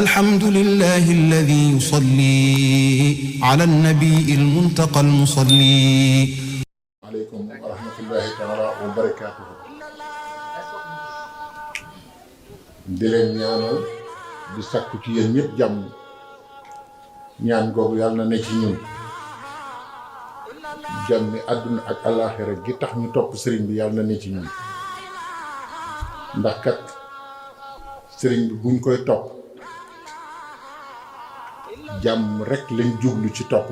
الحمد لله الذي يصلي على النبي المنتقى المصلي. عليكم ورحمة الله تعالى وبركاته. di leen ñaanal di sakku ci yéen ñëpp jàmm ñaan googu yàlla na ne ci ñun jàmmi àdduna ak àllaaxira gi tax ñu topp sëriñ bi yàlla na ne ci ñun ndax kat sëriñ bi buñ koy topp jàmm rekk lañ jublu ci topp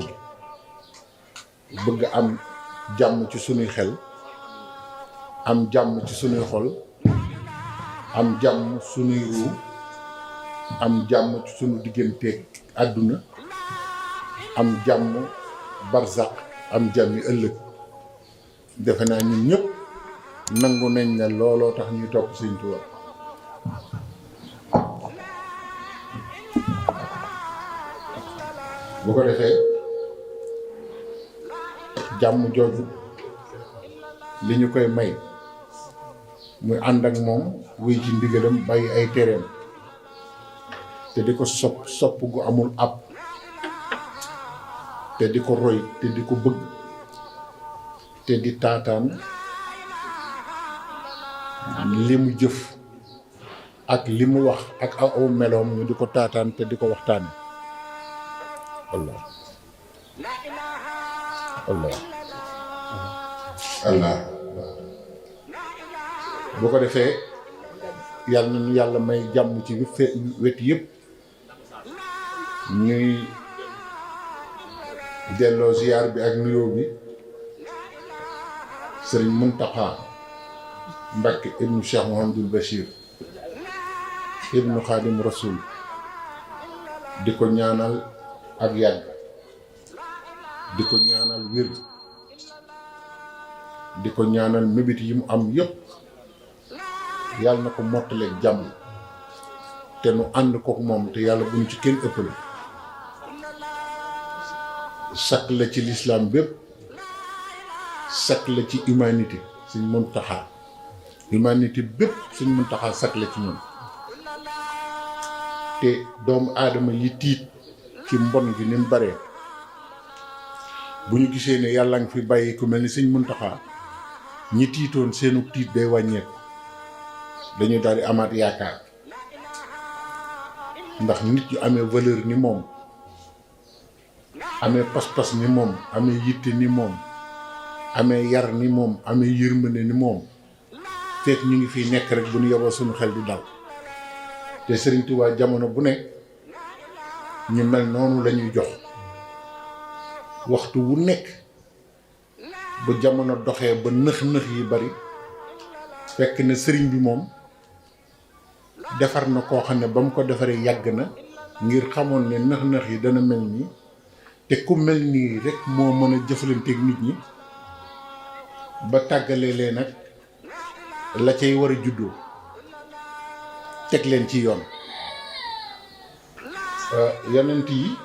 bi bëgg am jàmm ci sunuy xel am jàmm ci sunuy xol am jàmm sunuy ruu am jàmm ci sunu digganteeg àdduna am jàmm barzaq am jàmmi ëllëg defe naa ñun ñëpp nangu nañ ne looloo tax ñuy topp Sëriñ Tuubaa bu ko defee jàmm jooju li ñu koy may muy ànd ak moom wuy ci ndigalam bàyyi ay tereem te di ko sopp gu amul ab te di ko roy te di ko bëgg te di taataan li mu jëf ak li mu wax ak aw meloom ñu di ko taataan te di ko waxtaane Allah Allah Allah bu ko defee yàlla na ñu yàlla may jàmm ci wet yëpp ñuy delloo ziyaar bi ak nuyoo bi sëriñ Muntaxa Mbakke ibnu Cheikh Mouhamadul Bachir ibnu Xaadim Rasul di ko ñaanal ak yàgg di ko ñaanal wér di ko ñaanal mébét yi mu am yëpp yàlla na ko mottaleeg jàmm te nu ànd kook moom te yàlla buñ ci kenn ëppale sakk la ci lislaam bépp sakk la ci humanité Sëñ Muntaxa humanité bépp Sëñ Muntaxa sakk la ci ñoom te doomu aadama yi tiit ci mbon gi ni mu bare bu ñu gisee ne yàlla nga fi bàyyi ku mel ni Sëñ Muntaxa ñi tiitoon seenu tiit day wàññeeku dañu daal di amaat yaakaar ndax nit yu amee valeur ni moom amee pas-pas ni moom amee yitte ni moom amee yar ni moom amee yërmande ni moom fekk ñu ngi fiy nekk rek bu ñu yeboo suñu xel du dal te Sëriñ Tuubaa jamono bu nekk ñu mel noonu lañuy jox waxtu wu nekk bu jamono doxee ba nëx-nëx yi bari fekk na sëriñ bi moom defar na koo xam ne ba mu ko defaree yàgg na ngir xamoon ne nëx-nëx yi dana mel nii te ku mel nii rek moo mën a jëflanteeg nit ñi ba tàggalee leen nag la cay war a juddoo teg leen ci yoon yonent yi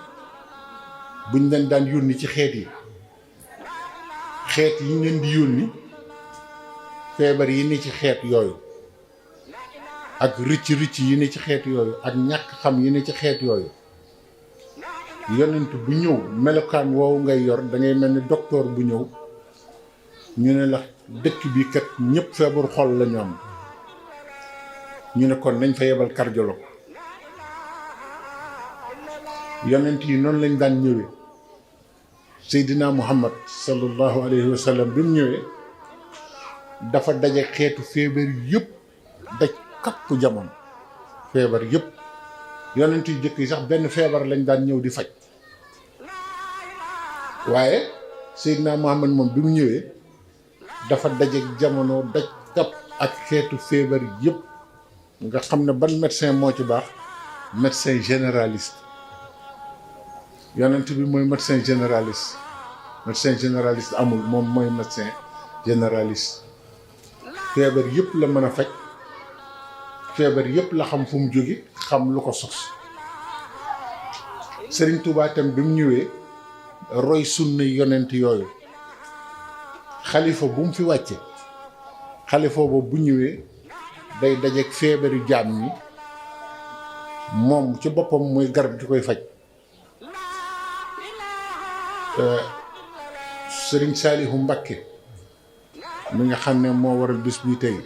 buñ leen daan yónni ci xeet yi ñu leen di yónni feebar yi ne ci xeet yooyu ak ricc yi ne ci xeet yooyu ak ñàkk xam yi ne ci xeet yooyu yonent bu ñëw melokaan woowu ngay yor da ngay mel ni docteur bu ñëw ñu ne la dëkk bi kat ñëpp feebaru xol la ñu am ñu ne kon nañ fa yebal cardiologue yonent yi noonu lañ daan ñëwee Seydina Muhammad sallallahu alayhi wa sallam bi mu ñëwee dafa daje xeetu feebar yëpp daj kapp jamono feebar yëpp yonent yu jëkk yi sax benn feebar lañ daan ñëw di faj waaye Seydina Muhammad moom bi mu ñëwee dafa daje jamono daj kapp ak xeetu feebar yëpp nga xam ne ban médecin moo ci baax médecin généraliste yonent bi mooy médecin généraliste amul moom mooy médecin généraliste feebar yëpp la mën a faj feebar yëpp la xam fu mu jóge xam lu ko sos Sëriñ Tuubaa tam bi mu ñëwee roy sunna yonent yooyu xalifa bu mu fi wàcce xalifa boobu bu ñëwee day dajeek feebaru jaam ñi moom ci boppam mooy garab gi koy faj. Sëriñ Saalihu Mbakke mi nga xam ne moo waral bis bi tey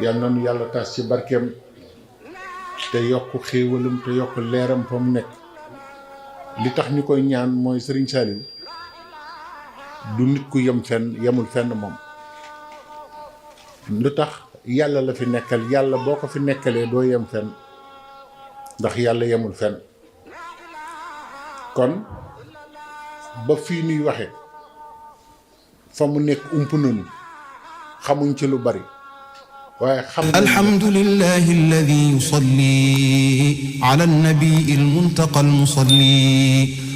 yal na nu yàlla tas ci barkeem te yokk xéewalam te yokk leeram fa mu nekk. li tax ñu koy ñaan mooy Sëriñ Saalihu du nit ku yem fenn yemul fenn moom. lu tax yàlla la fi nekkal, yàlla boo ko fi nekkalee doo yem fenn ndax yàlla yemul fenn. kon ba fii nuy waxe fa mu nekk ump nañu xamuñ ci lu bari waaye xam alhamdulillahi alladi yusalli ala nabi almuntaqa almusalli